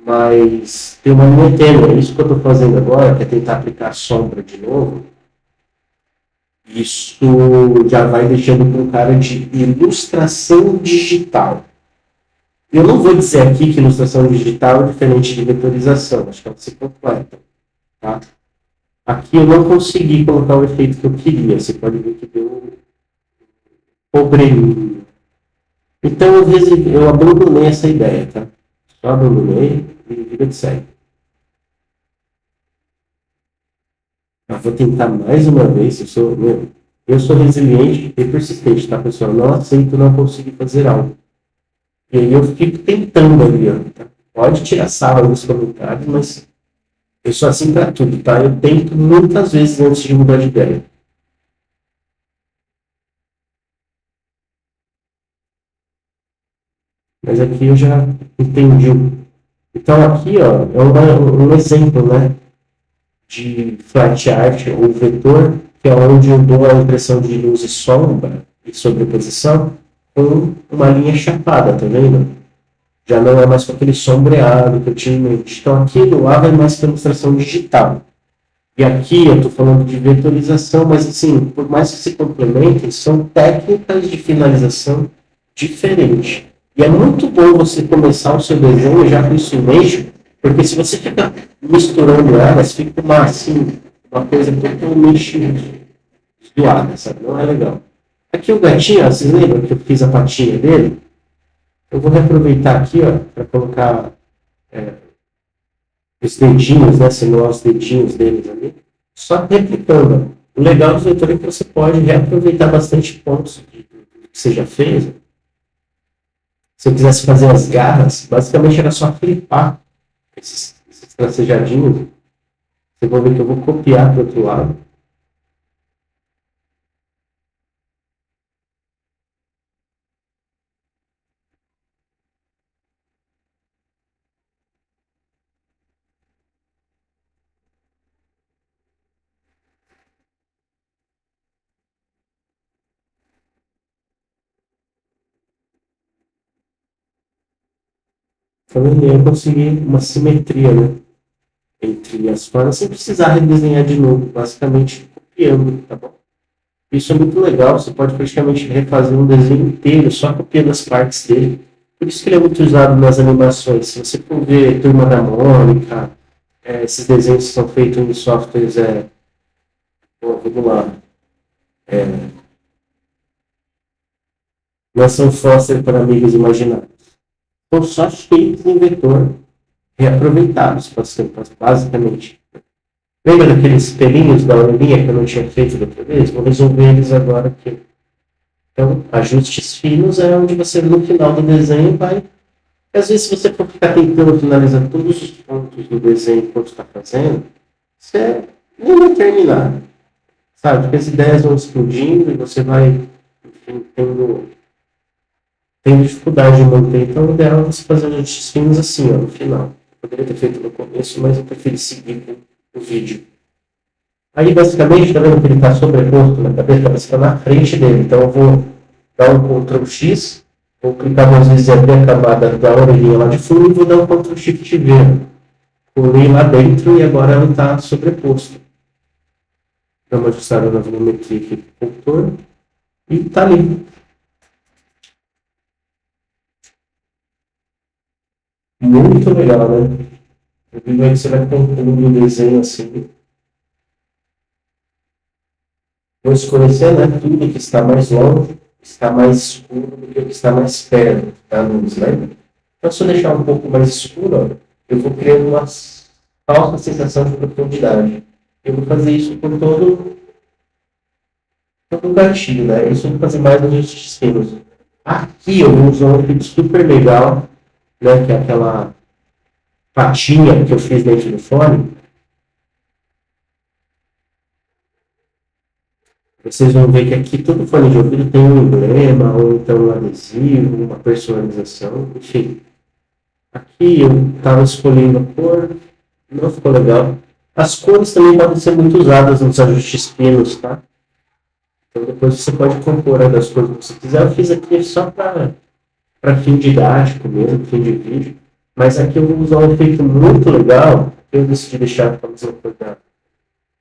mas tem uma linha tênue. É isso que eu estou fazendo agora, que é tentar aplicar sombra de novo. Isso já vai deixando com cara de ilustração digital. Eu não vou dizer aqui que ilustração digital é diferente de vetorização, acho que elas se completam. Tá? Aqui eu não consegui colocar o efeito que eu queria, você pode ver que deu um probleminha. Então eu abandonei essa ideia, tá? Só abandonei e vida de segue. Eu vou tentar mais uma vez, eu sou resiliente e persistente, tá, pessoal? Eu não aceito não conseguir fazer algo. E aí eu fico tentando ali, ó, tá? Pode tirar sarro nos comentários, mas eu sou assim para tudo, tá? Eu tento muitas vezes antes de mudar de ideia. Mas aqui eu já entendi. Então aqui, ó, é um exemplo, né, de flat art ou vetor, que é onde eu dou a impressão de luz e sombra e sobreposição com uma linha chapada, tá vendo? Já não é mais com aquele sombreado que eu tinha em mente. Então aquilo lá vai mais para ilustração digital. E aqui eu estou falando de vetorização, mas assim, por mais que se complementem, são técnicas de finalização diferentes. E é muito bom você começar o seu desenho já com isso em mente, porque se você ficar misturando elas, fica uma coisa totalmente zoada, sabe? Não é legal. Aqui o gatinho, ó, vocês lembram que eu fiz a patinha dele? Eu vou reaproveitar aqui, ó, para colocar é, os dedinhos, né? Simular os dedinhos deles ali. Só replicando. O legal do vetor é que você pode reaproveitar bastante pontos que você já fez. Se eu quisesse fazer as garras, basicamente era só flipar esses tracejadinhos. Vocês vão ver que eu vou copiar para o outro lado. Então eu consegui uma simetria, né, entre as formas, sem precisar redesenhar de novo, basicamente copiando, tá bom? Isso é muito legal, você pode praticamente refazer um desenho inteiro só copiando as partes dele. Por isso que ele é muito usado nas animações. Se você for ver Turma da Mônica, esses desenhos que são feitos em softwares, vamos lá, Nação Foster para Amigos Imaginários. São só feitos em vetor, reaproveitados, basicamente. Lembra daqueles pelinhos da orelhinha que eu não tinha feito da outra vez? Vou resolver eles agora aqui. Então, ajustes finos é onde você, no final do desenho, vai... Às vezes, se você for ficar tentando finalizar todos os pontos do desenho enquanto está fazendo, você nem vai terminar. Sabe? Porque as ideias vão explodindo e você vai, enfim, tendo dificuldade de manter. Então, o ideal é você fazer ajustes finos assim, ó, no final. Eu poderia ter feito no começo, mas eu preferi seguir com o vídeo. Aí, basicamente, está vendo que ele está sobreposto na cabeça, mas está na frente dele. Então, eu vou dar um Ctrl X, vou clicar duas vezes e abrir a camada da orelhinha lá de fundo e vou dar um Ctrl Shift V. Pulei lá dentro e agora ela está sobreposto. Dá uma ajustada na volumetria aqui do contorno e está ali. Muito legal, né? O vídeo aí você vai concluindo o desenho assim. Vou escurecer, né? Tudo que está mais longe está mais escuro do que o que está mais perto da luz, né? Então, se eu deixar um pouco mais escuro, ó, eu vou criando uma falsa sensação de profundidade. Eu vou fazer isso por todo o gatilho, né? Isso eu vou fazer mais nos ajustes finos. Aqui eu vou usar um efeito super legal, né? Que é aquela patinha que eu fiz dentro do fone. Vocês vão ver que aqui todo fone de ouvido tem um emblema, ou então um adesivo, uma personalização, enfim. Aqui eu estava escolhendo a cor, não ficou legal. As cores também podem ser muito usadas nos ajustes finos, tá? Então depois você pode compor das cores que você quiser. Eu fiz aqui só para fim didático mesmo, fim de vídeo. Mas aqui eu vou usar um efeito muito legal. Eu decidi deixar para mesma cor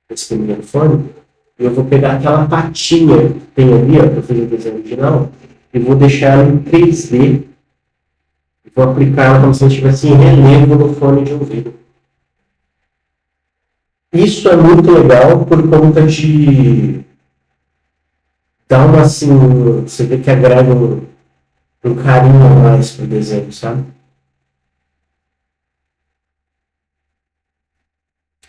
desse primeiro fone. Eu vou pegar aquela patinha que tem ali, ó, que eu fiz no desenho original, e vou deixar ela em 3D. E vou aplicar ela como se eu estivesse em relevo no fone de ouvido. Isso é muito legal por conta de dar uma assim, você vê que agrega um carinho a mais pro desenho, sabe?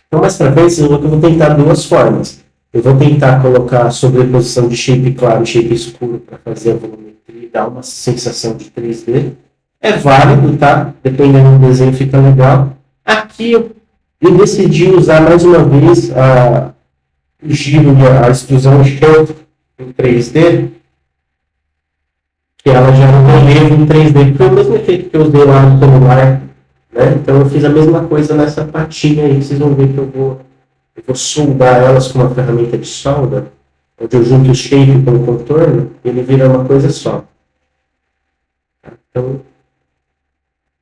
Então, mais para frente, eu vou tentar duas formas. Eu vou tentar colocar a sobreposição de shape claro e shape escuro para fazer a volumetria e dar uma sensação de 3D. É válido, tá? Dependendo do desenho, fica legal. Aqui eu decidi usar mais uma vez o giro, a extrusão Shunt em 3D, que ela já não relevo em 3D, porque foi o mesmo efeito que eu usei lá no celular, né? Então eu fiz a mesma coisa nessa patinha aí, vocês vão ver que eu vou soldar elas com uma ferramenta de solda, onde eu junto o shape com o contorno, e ele vira uma coisa só. Então,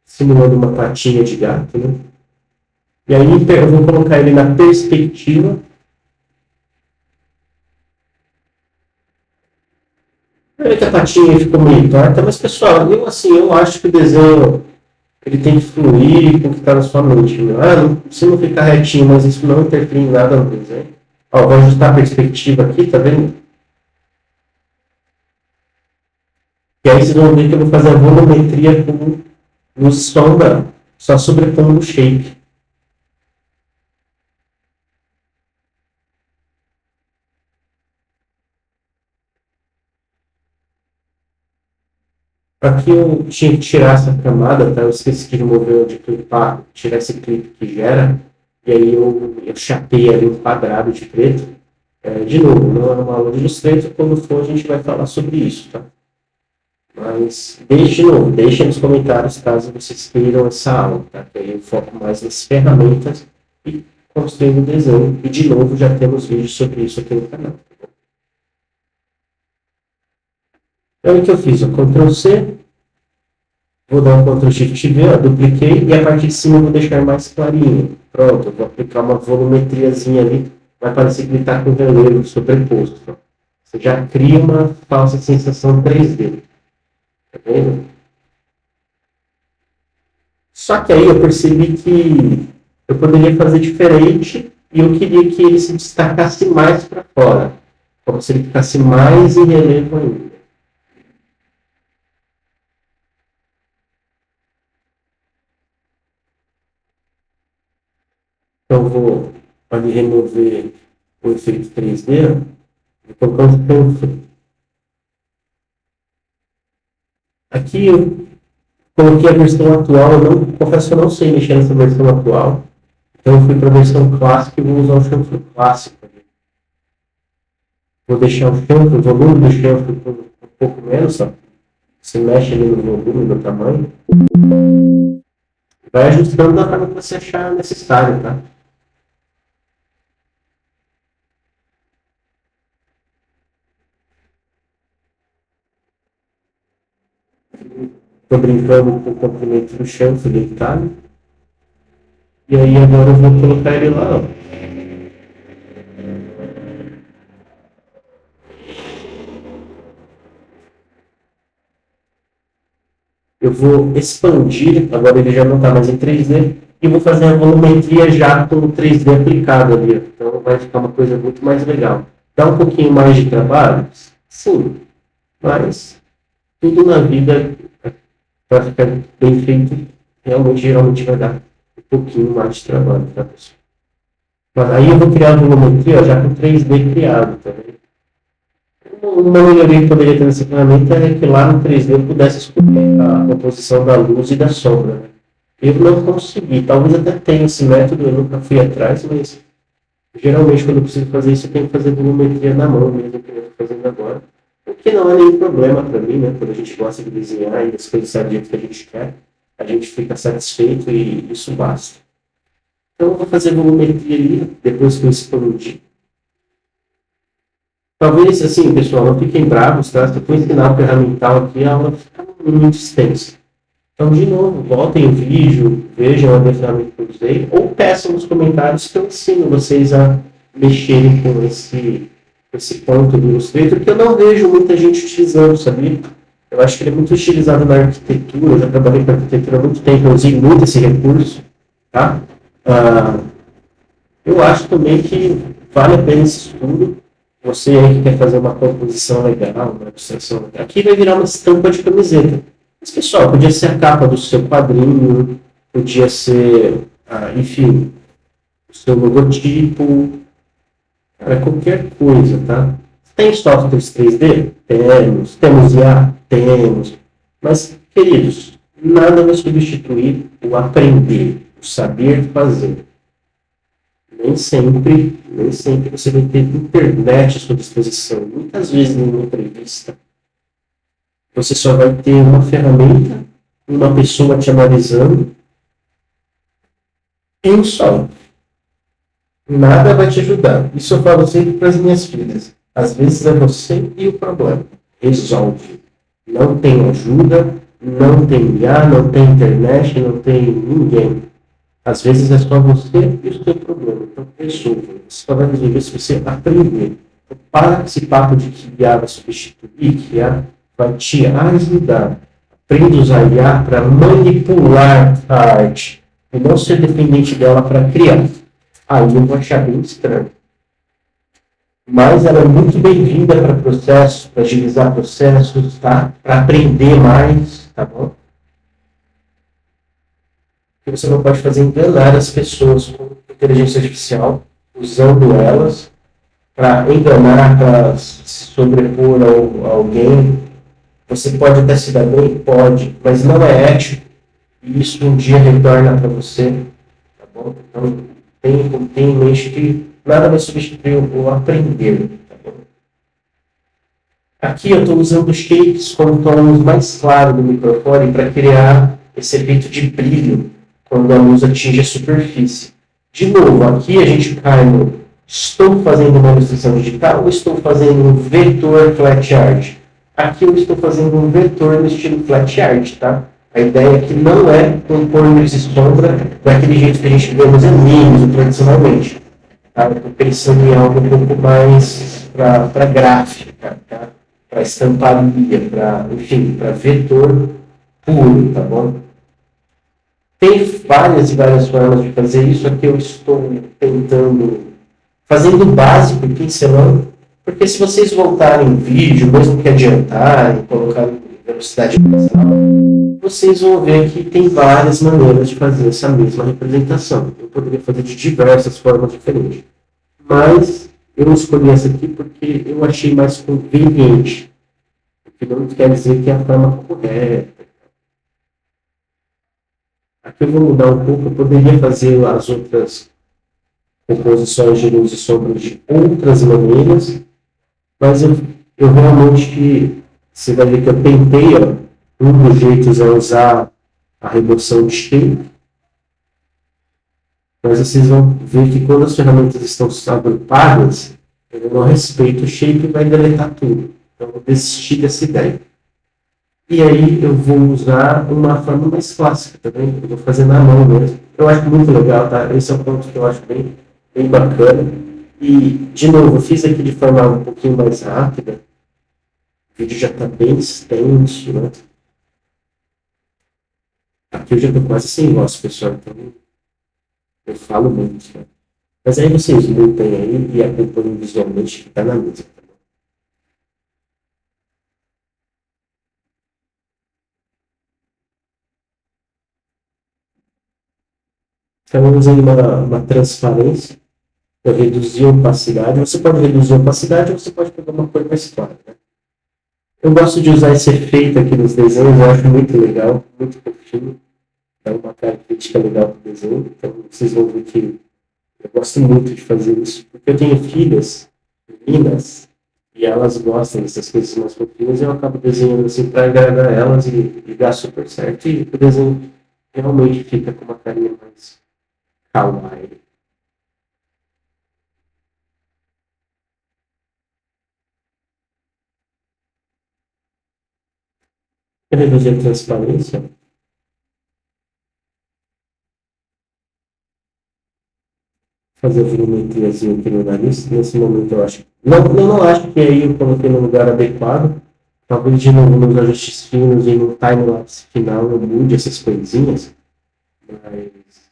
simulando uma patinha de gato, né? E aí eu vou colocar ele na perspectiva. Olha que a patinha ficou meio torta, mas pessoal, eu acho que o desenho ele tem que fluir com o que está na sua mente. Né? Se não ficar retinho, mas isso não interfere em nada no desenho. Ó, vou ajustar a perspectiva aqui, tá vendo? E aí vocês vão ver que eu vou fazer a volumetria com luz sombra, só sobrepondo o shape. Aqui eu tinha que tirar essa camada, tá? Eu esqueci de remover de clipar, tirar esse clipe que gera, e aí eu chapei ali um quadrado de preto. De novo, não é uma aula de Illustrator, quando for a gente vai falar sobre isso, tá? Mas, de novo, deixem nos comentários caso vocês queiram essa aula, tá? Que aí eu foco mais nas ferramentas e construindo o desenho. E, de novo, já temos vídeos sobre isso aqui no canal. Então, o que eu fiz? O Ctrl+C, vou dar um Ctrl+Shift+V, ó, dupliquei, e a parte de cima eu vou deixar mais clarinho. Pronto, eu vou aplicar uma volumetriazinha ali, vai parecer que ele está com o relevo sobreposto. Ó. Você já cria uma falsa sensação 3D. Tá vendo? Só que aí eu percebi que eu poderia fazer diferente e eu queria que ele se destacasse mais para fora, como se ele ficasse mais em relevo ainda. Então eu vou ali remover o efeito 3D, vou colocar um chanfre. Aqui eu coloquei a versão atual, eu não, confesso que eu não sei mexer nessa versão atual, então eu fui para a versão clássica e vou usar o chanfre clássico. Vou deixar o chanfre, o volume do chanfre um pouco menos, ó. Você mexe ali no volume, no tamanho, vai ajustando da forma que você achar necessário, tá? Estou brincando com o comprimento do chanfre deitado. E aí agora eu vou colocar ele lá, ó. Eu vou expandir, agora ele já não está mais em 3D, e vou fazer a volumetria já com o 3D aplicado ali. Então vai ficar uma coisa muito mais legal. Dá um pouquinho mais de trabalho? Sim, mas tudo na vida, para ficar bem feito, realmente, geralmente vai dar um pouquinho mais de trabalho, tá, pessoal? Mas aí eu vou criar a volumetria já com 3D criado, tá vendo? Uma melhoria que poderia ter nessa ferramenta é que lá no 3D eu pudesse escolher a composição da luz e da sombra. Né? Eu não consegui, talvez até tenha esse método, eu nunca fui atrás, mas geralmente quando eu preciso fazer isso eu tenho que fazer volumetria na mão mesmo, que eu estou fazendo agora. O que não é nenhum problema para mim, né? Quando a gente gosta de desenhar e as coisas saem do jeito que a gente quer, a gente fica satisfeito e isso basta. Então eu vou fazer volumetria ali, depois que eu expandir. Talvez, assim, pessoal, não fiquem bravos, tá? Se eu for ensinar o ferramental aqui, a aula fica muito extensa. Então, de novo, voltem o vídeo, vejam a ferramenta que eu usei, ou peçam nos comentários que eu ensino vocês a mexerem com esse ponto do Illustrator, que eu não vejo muita gente utilizando, sabia? Eu acho que ele é muito utilizado na arquitetura, eu já trabalhei com arquitetura há muito tempo, eu usei muito esse recurso, tá? Eu acho também que vale a pena esse estudo. Você aí que quer fazer uma composição legal, uma ilustração legal, aqui vai virar uma estampa de camiseta. Mas, pessoal, podia ser a capa do seu quadrinho, podia ser, enfim, o seu logotipo, qualquer coisa, tá? Tem softwares 3D? Temos IA? Temos. Mas, queridos, nada vai substituir o aprender, o saber fazer. Nem sempre você vai ter internet à sua disposição. Muitas vezes, numa entrevista, você só vai ter uma ferramenta, uma pessoa te analisando e um som. Nada vai te ajudar. Isso eu falo sempre para as minhas filhas. Às vezes é você e o problema. Resolve. Não tem ajuda, não tem IA, não tem internet, não tem ninguém. Às vezes é só você e o seu problema. Então, resolva. Você só vai resolver se você aprender. Então, para com esse papo de que IA vai substituir, que IA vai te ajudar. Aprenda a usar IA para manipular a arte e não ser dependente dela para criar. Aí eu vou achar bem estranho. mas ela é muito bem-vinda para processos, para agilizar processos, tá? Para aprender mais, tá bom? O que você não pode fazer é enganar as pessoas com inteligência artificial, usando elas para enganar, para se sobrepor a alguém. Você pode até se dar bem? Pode, mas não é ético. E isso um dia retorna para você, tá bom? Então, tenha em mente que nada vai substituir o aprender, tá bom? Aqui eu estou usando shapes com tons mais claros do microfone para criar esse efeito de brilho quando a luz atinge a superfície. De novo, aqui a gente cai no estou fazendo uma ilustração digital ou estou fazendo um vetor flat art? Aqui eu estou fazendo um vetor no estilo flat art, tá? A ideia aqui não é compor luz e sombra daquele jeito que a gente vê nos animes, tradicionalmente. Tá? Eu estou pensando em algo um pouco mais para gráfica, tá? Para estamparia, enfim, para vetor puro, tá bom? Tem várias e várias formas de fazer isso. Aqui eu estou tentando, fazendo o básico e pincelando, porque se vocês voltarem em vídeo, mesmo que adiantarem, colocarem velocidade mensal, vocês vão ver que tem várias maneiras de fazer essa mesma representação. Eu poderia fazer de diversas formas diferentes. Mas eu escolhi essa aqui porque eu achei mais conveniente. O que não quer dizer que é a forma correta. Aqui eu vou mudar um pouco. Eu poderia fazer as outras composições de luz e sombras de outras maneiras, mas eu realmente, você vai ver que eu tentei, ó, um dos jeitos é usar a remoção de shape, mas vocês vão ver que quando as ferramentas estão agrupadas, eu não respeito o shape e vai deletar tudo. Então eu vou desistir dessa ideia. E aí eu vou usar uma forma mais clássica também, eu vou fazer na mão mesmo. Eu acho muito legal, tá? Esse é um ponto que eu acho bem bacana. E, de novo, eu fiz aqui de forma um pouquinho mais rápida. O vídeo já está bem extenso, né? Aqui eu já estou quase sem voz, pessoal, então eu falo muito, né? Mas aí vocês lutem aí e acompanhem visualmente que está na mesa. Tá bom? Então eu usei uma transparência. Eu reduzi a opacidade. Você pode reduzir a opacidade ou você pode pegar uma cor mais clara, né? Eu gosto de usar esse efeito aqui nos desenhos, eu acho muito legal, muito fofinho. É uma característica legal do desenho. Então vocês vão ver que eu gosto muito de fazer isso, porque eu tenho filhas, meninas, e elas gostam dessas coisas mais fofinhas, e eu acabo desenhando assim para agradar elas e dá super certo. E o desenho realmente fica com uma carinha mais kawaii. Eu reduzi a transparência, fazer a volumetriazinha aqui no nariz. Nesse momento eu acho. Não acho que aí eu coloquei no lugar adequado. Talvez de novo nos ajustes finos e no time-lapse final eu mude essas coisinhas. Mas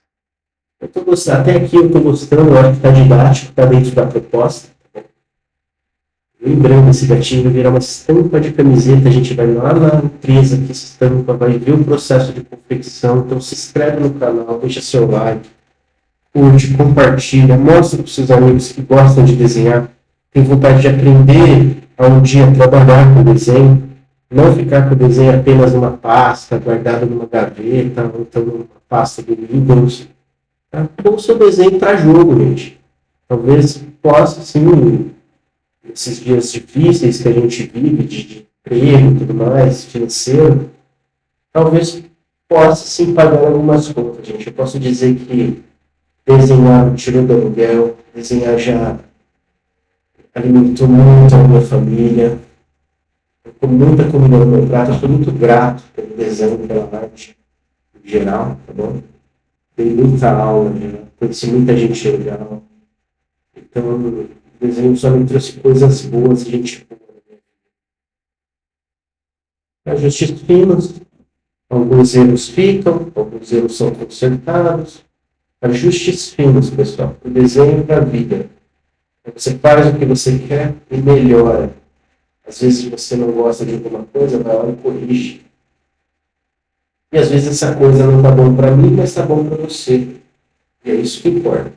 eu tô gostando. Até aqui eu estou gostando, eu acho que está didático, está dentro da proposta. Lembrando, esse gatinho vai virar uma estampa de camiseta, a gente vai lá na empresa que estampa, vai ver o processo de confecção. Então se inscreve no canal, deixa seu like, curte, compartilha, mostra para os seus amigos que gostam de desenhar, tem vontade de aprender a um dia trabalhar com desenho, não ficar com o desenho apenas numa pasta, guardado numa gaveta, ou então numa pasta do Windows. Tá? Põe o seu desenho para jogo, gente. Talvez possa, sim, esses dias difíceis que a gente vive, de emprego e tudo mais, financeiro, talvez possa, sim, pagar algumas contas, gente. Eu posso dizer que desenhar tirou do aluguel, desenhar já alimentou muito a minha família, com muita comida no meu prato. Eu sou muito grato pelo desenho, pela arte em geral, tá bom? Dei muita aula, já conheci muita gente legal. Então, o desenho só me trouxe coisas boas, gente boa. Ajustes finos, alguns erros ficam, alguns erros são consertados. Ajustes finos, pessoal. O desenho da vida. Você faz o que você quer e melhora. Às vezes você não gosta de alguma coisa, vai lá e corrige. E às vezes essa coisa não está bom para mim, mas está bom para você. E é isso que importa.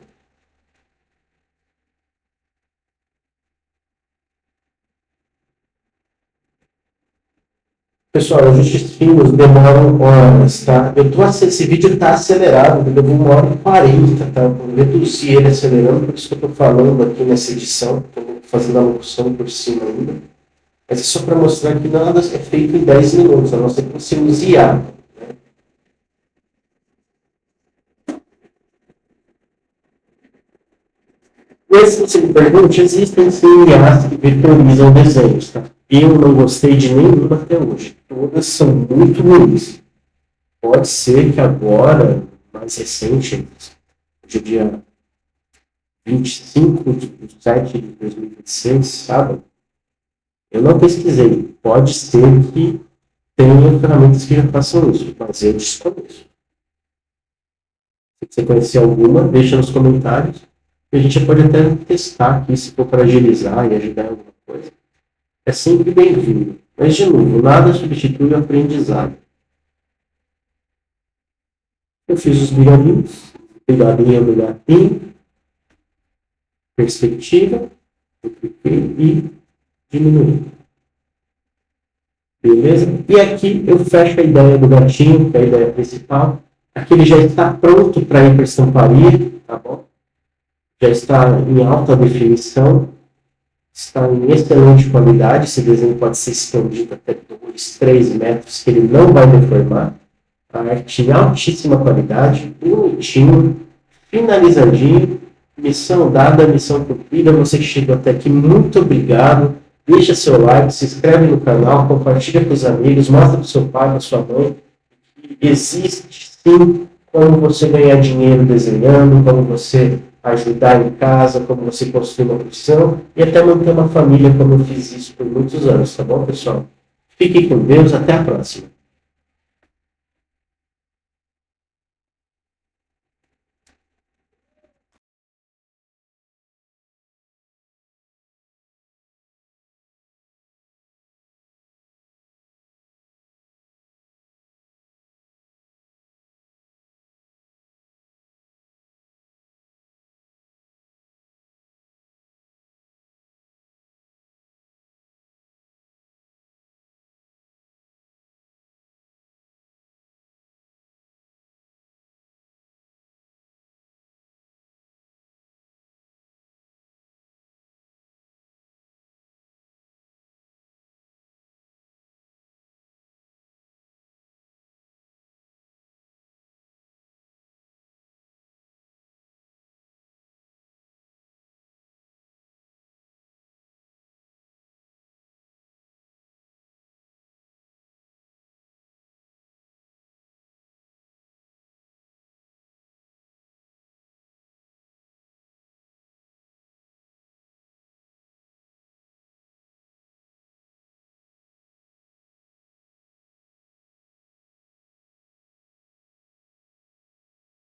Pessoal, os destinos demoram horas, tá? Esse vídeo está acelerado, ele levou 1h40, tá? Eu reduzi ele acelerando, por isso que eu estou falando aqui nessa edição, estou fazendo a locução por cima ainda. Mas é só para mostrar que nada é feito em 10 minutos, a não ser que você use IA. Né? E se você me pergunte, existem sim IAs que vetorizam desenhos, tá? Eu não gostei de nenhuma até hoje. Todas são muito ruins. Pode ser que agora, mais recente, hoje é dia 25 de 7 de 2026, sábado, eu não pesquisei. Pode ser que tenha ferramentas que já façam isso, mas eu desconheço. Se você conhecer alguma, deixa nos comentários. E a gente pode até testar aqui, se for para agilizar e ajudar em alguma coisa. É sempre bem-vindo. Mas, de novo, nada substitui o aprendizado. Eu fiz os bigalinhos, bigalinho, perspectiva, eu cliquei e diminuí. Beleza? E aqui eu fecho a ideia do gatinho, que é a ideia principal. Aqui ele já está pronto para ir para a estamparia, tá bom? Já está em alta definição, está em excelente qualidade. Esse desenho pode ser estendido até 2, 3 metros, que ele não vai deformar. A arte em altíssima qualidade, bonitinho, finalizadinho. Missão dada, missão cumprida. Você que chegou até aqui, muito obrigado. Deixa seu like, se inscreve no canal, compartilha com os amigos, mostra para o seu pai, para sua mãe. Existe sim como você ganhar dinheiro desenhando, como você ajudar em casa, como você construir uma profissão e até manter uma família, como eu fiz isso por muitos anos, tá bom, pessoal? Fiquem com Deus, até a próxima.